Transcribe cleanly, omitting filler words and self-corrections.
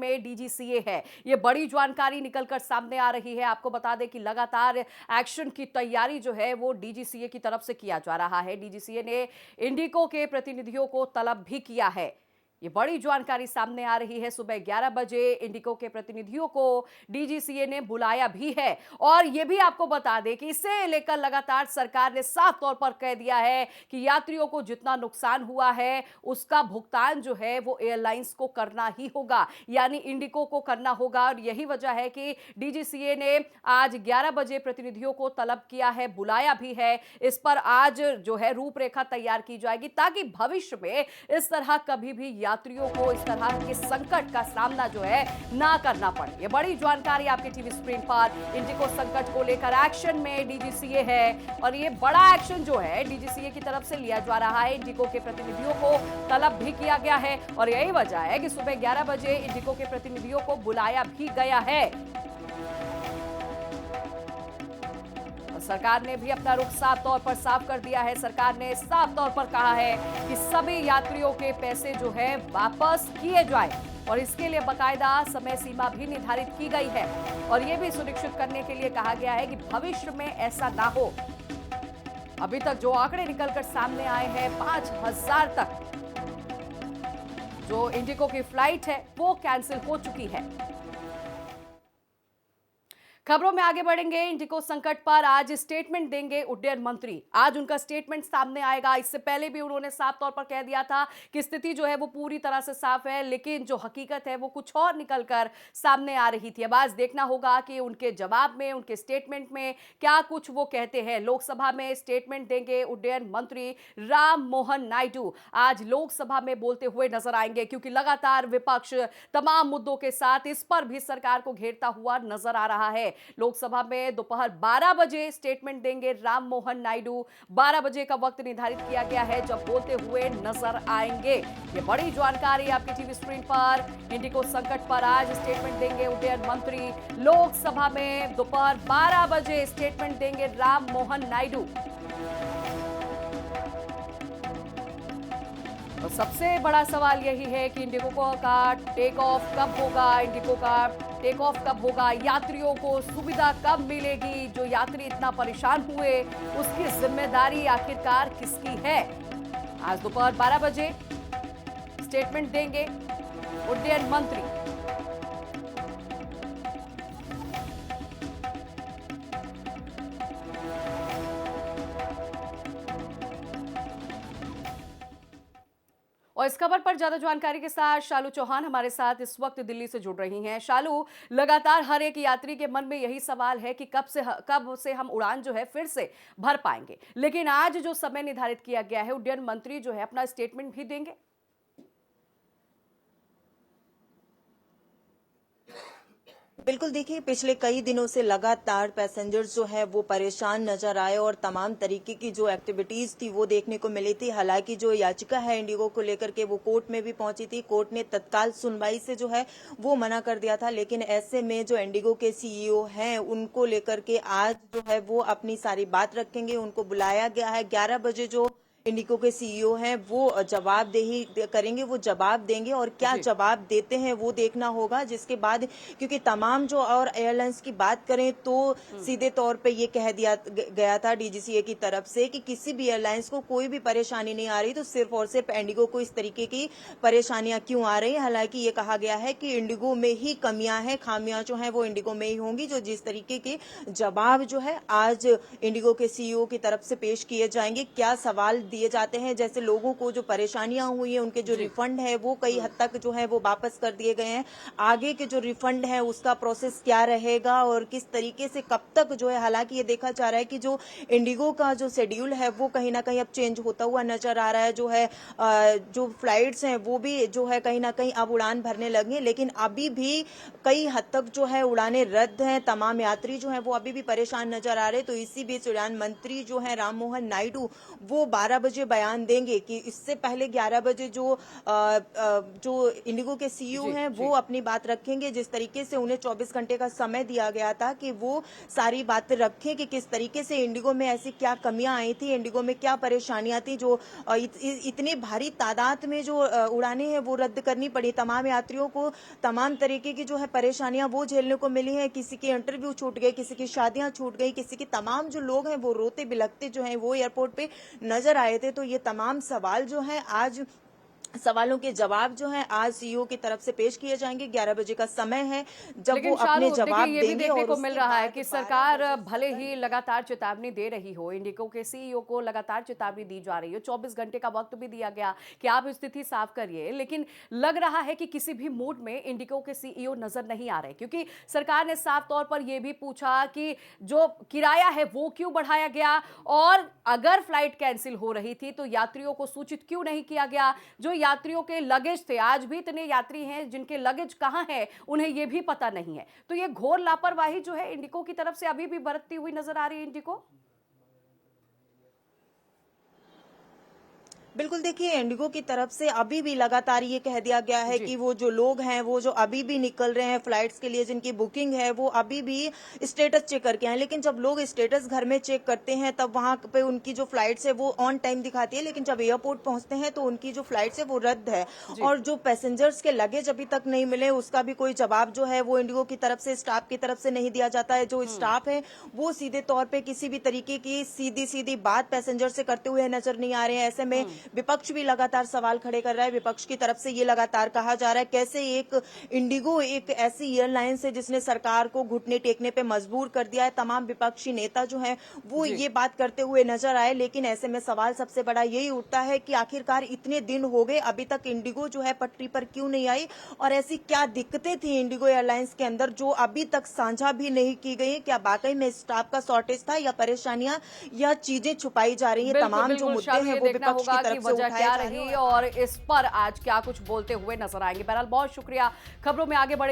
में डीजीसीए है। ये बड़ी जानकारी निकलकर सामने आ रही है। आपको बता दें कि लगातार एक्शन की तैयारी जो है वो डीजीसीए की तरफ से किया जा रहा है। डीजीसीए ने इंडिको के प्रतिनिधियों को तलब भी किया है। ये बड़ी जानकारी सामने आ रही है। सुबह 11 बजे इंडिको के प्रतिनिधियों को डीजीसीए ने बुलाया भी है। और ये भी आपको बता दें कि इसे लेकर लगातार सरकार ने साफ तौर पर कह दिया है कि यात्रियों को जितना नुकसान हुआ है उसका भुगतान जो है वो एयरलाइंस को करना ही होगा, यानी इंडिको को करना होगा। और यही वजह है कि डीजीसीए ने आज 11 बजे प्रतिनिधियों को तलब किया है, बुलाया भी है। इस पर आज जो है रूपरेखा तैयार की जाएगी ताकि भविष्य में इस तरह कभी भी यात्रियों को इस तरह के संकट का सामना जो है ना करना पड़े। ये बड़ी जानकारी आपके टीवी स्क्रीन पर। इंडिको संकट को लेकर एक्शन में डीजीसीए है और ये बड़ा एक्शन जो है डीजीसीए की तरफ से लिया जा रहा है। इंडिको के प्रतिनिधियों को तलब भी किया गया है और यही वजह है कि सुबह 11 बजे इंडिको के प्रतिनिधियों को बुलाया भी गया है। सरकार ने भी अपना रुख साफ तौर पर साफ कर दिया है। सरकार ने साफ तौर पर कहा है कि सभी यात्रियों के पैसे जो है वापस किए जाए और इसके लिए बकायदा समय सीमा भी निर्धारित की गई है और यह भी सुनिश्चित करने के लिए कहा गया है कि भविष्य में ऐसा ना हो। अभी तक जो आंकड़े निकलकर सामने आए हैं 5000 तक जो इंडिको की फ्लाइट है वो कैंसिल हो चुकी है। खबरों में आगे बढ़ेंगे। इंडिको संकट पर आज स्टेटमेंट देंगे उड्डयन मंत्री। आज उनका स्टेटमेंट सामने आएगा। इससे पहले भी उन्होंने साफ तौर पर कह दिया था कि स्थिति जो है वो पूरी तरह से साफ है, लेकिन जो हकीकत है वो कुछ और निकलकर सामने आ रही थी। अब आज देखना होगा कि उनके जवाब में, उनके स्टेटमेंट में क्या कुछ वो कहते हैं। लोकसभा में स्टेटमेंट देंगे उड्डयन मंत्री राम मोहन नायडू। आज लोकसभा में बोलते हुए नजर आएंगे क्योंकि लगातार विपक्ष तमाम मुद्दों के साथ इस पर भी सरकार को घेरता हुआ नजर आ रहा है। लोकसभा में दोपहर 12 बजे स्टेटमेंट देंगे राम मोहन नायडू। 12 बजे का वक्त निर्धारित किया गया है जब बोलते हुए नजर आएंगे। ये बड़ी जानकारी आपकी टीवी स्क्रीन पर। इंडिको संकट पर आज स्टेटमेंट देंगे उड्डयन मंत्री। लोकसभा में दोपहर 12 बजे स्टेटमेंट देंगे राम मोहन नायडू। और सबसे बड़ा सवाल यही है कि इंडिगो का टेक ऑफ कब होगा, इंडिगो का टेक ऑफ कब होगा, यात्रियों को सुविधा कब मिलेगी। जो यात्री इतना परेशान हुए उसकी जिम्मेदारी आखिरकार किसकी है। आज दोपहर 12 बजे स्टेटमेंट देंगे उड्डयन मंत्री। और इस खबर पर ज्यादा जानकारी के साथ शालू चौहान हमारे साथ इस वक्त दिल्ली से जुड़ रही हैं। शालू, लगातार हर एक यात्री के मन में यही सवाल है कि कब से हम उड़ान जो है फिर से भर पाएंगे, लेकिन आज जो समय निर्धारित किया गया है उड्डयन मंत्री जो है अपना स्टेटमेंट भी देंगे। बिल्कुल, देखिए पिछले कई दिनों से लगातार पैसेंजर्स जो है वो परेशान नजर आए और तमाम तरीके की जो एक्टिविटीज थी वो देखने को मिली थी। हालांकि जो याचिका है इंडिगो को लेकर के वो कोर्ट में भी पहुंची थी। कोर्ट ने तत्काल सुनवाई से जो है वो मना कर दिया था, लेकिन ऐसे में जो इंडिगो के सीईओ हैं उनको लेकर के आज जो है वो अपनी सारी बात रखेंगे। उनको बुलाया गया है। 11 बजे जो इंडिगो के सीईओ हैं वो जवाबदेही करेंगे, वो जवाब देंगे और क्या जवाब देते हैं वो देखना होगा। जिसके बाद क्योंकि तमाम जो और एयरलाइंस की बात करें तो सीधे तौर पे ये कह दिया गया था डीजीसीए की तरफ से कि किसी भी एयरलाइंस को कोई भी परेशानी नहीं आ रही, तो सिर्फ और सिर्फ इंडिगो को इस तरीके की परेशानियां क्यों आ रही है। हालांकि ये कहा गया है कि इंडिगो में ही कमियां हैं, खामियां जो है वो इंडिगो में ही होंगी। जो जिस तरीके के जवाब जो है आज इंडिगो के सीईओ की तरफ से पेश किए जाएंगे, क्या सवाल दिए जाते हैं, जैसे लोगों को जो परेशानियां हुई हैं उनके जो रिफंड है वो कई हद तक जो है वो वापस कर दिए गए हैं। आगे के जो रिफंड है उसका प्रोसेस क्या रहेगा और किस तरीके से कब तक जो है, हालांकि ये देखा जा रहा है कि जो इंडिगो का जो शेड्यूल है वो कहीं ना कहीं अब चेंज होता हुआ नजर आ रहा है। जो है जो फ्लाइट्स हैं वो भी जो है कहीं ना कहीं अब उड़ान भरने लगे, लेकिन अभी भी कई हद तक जो है उड़ानें रद्द हैं। तमाम यात्री जो है वो अभी भी परेशान नजर आ रहे हैं। तो इसी बीच उड़ान मंत्री जो है राम मोहन नायडू वो 12 बजे बयान देंगे कि इससे पहले 11 बजे जो इंडिगो के सीईओ हैं वो अपनी बात रखेंगे। जिस तरीके से उन्हें 24 घंटे का समय दिया गया था कि वो सारी बातें रखें कि किस तरीके से इंडिगो में ऐसी क्या कमियां आई थी, इंडिगो में क्या परेशानियां थी जो इतनी भारी तादाद में जो उड़ानें हैं वो रद्द करनी पड़ी। तमाम यात्रियों को तमाम तरीके की जो है परेशानियां वो झेलने को मिली हैं। किसी के इंटरव्यू छूट गए, किसी की शादियां छूट गई, किसी की तमाम जो लोग हैं वो रोते बिलखते जो हैं वो एयरपोर्ट पे नजर आए थे। तो ये तमाम सवाल जो हैं आज सवालों के जवाब जो हैं आज सीईओ की तरफ से पेश किए जाएंगे। 11 बजे का समय है जब लेकिन वो अपने शालू, जवाब देखिए ये भी देंगे। देखने और को मिल उसके रहा है बाद कि 12 सरकार बजे भले ही लगातार चेतावनी दे रही हो, इंडिगो के सीईओ को लगातार चेतावनी दी जा रही हो, 24 घंटे का वक्त भी दिया गया कि आप स्थिति साफ करिए, लेकिन लग रहा है कि किसी भी मूड में इंडिगो के सीईओ नजर नहीं आ रहे, क्योंकि सरकार ने साफ तौर पर यह भी पूछा कि जो किराया है वो क्यों बढ़ाया गया, और अगर फ्लाइट कैंसिल हो रही थी तो यात्रियों को सूचित क्यों नहीं किया गया। जो यात्रियों के लगेज थे, आज भी इतने यात्री हैं जिनके लगेज कहां है उन्हें यह भी पता नहीं है। तो यह घोर लापरवाही जो है इंडिगो की तरफ से अभी भी बरतती हुई नजर आ रही है इंडिगो। बिल्कुल, देखिए इंडिगो की तरफ से अभी भी लगातार ये कह दिया गया है कि वो जो लोग हैं वो जो अभी भी निकल रहे हैं फ्लाइट्स के लिए, जिनकी बुकिंग है वो अभी भी स्टेटस चेक करके आए। लेकिन जब लोग स्टेटस घर में चेक करते हैं तब वहां पे उनकी जो फ्लाइट्स है वो ऑन टाइम दिखाती है, लेकिन जब एयरपोर्ट पहुंचते हैं तो उनकी जो फ्लाइट्स है वो रद्द है। और जो पैसेंजर्स के लगेज अभी तक नहीं मिले उसका भी कोई जवाब जो है वो इंडिगो की तरफ से, स्टाफ की तरफ से नहीं दिया जाता है। जो स्टाफ है वो सीधे तौर पे किसी भी तरीके की सीधी बात पैसेंजर से करते हुए नजर नहीं आ रहे हैं। ऐसे में विपक्ष भी लगातार सवाल खड़े कर रहा है। विपक्ष की तरफ से ये लगातार कहा जा रहा है कैसे एक इंडिगो एक ऐसी एयरलाइंस है जिसने सरकार को घुटने टेकने पे मजबूर कर दिया है। तमाम विपक्षी नेता जो हैं वो ये बात करते हुए नजर आए, लेकिन ऐसे में सवाल सबसे बड़ा यही उठता है कि आखिरकार इतने दिन हो गए अभी तक इंडिगो जो है पटरी पर क्यों नहीं आई, और ऐसी क्या दिक्कतें थी इंडिगो एयरलाइंस के अंदर जो अभी तक साझा भी नहीं की गई। क्या वाकई में स्टाफ का शॉर्टेज था या परेशानियां या चीजें छुपाई जा रही है। तमाम जो मुद्दे हैं वो विपक्ष की तरफ से उठाए क्या रही और इस पर आज क्या कुछ बोलते हुए नजर आएंगे। बहरहाल बहुत शुक्रिया, खबरों में आगे बढ़े।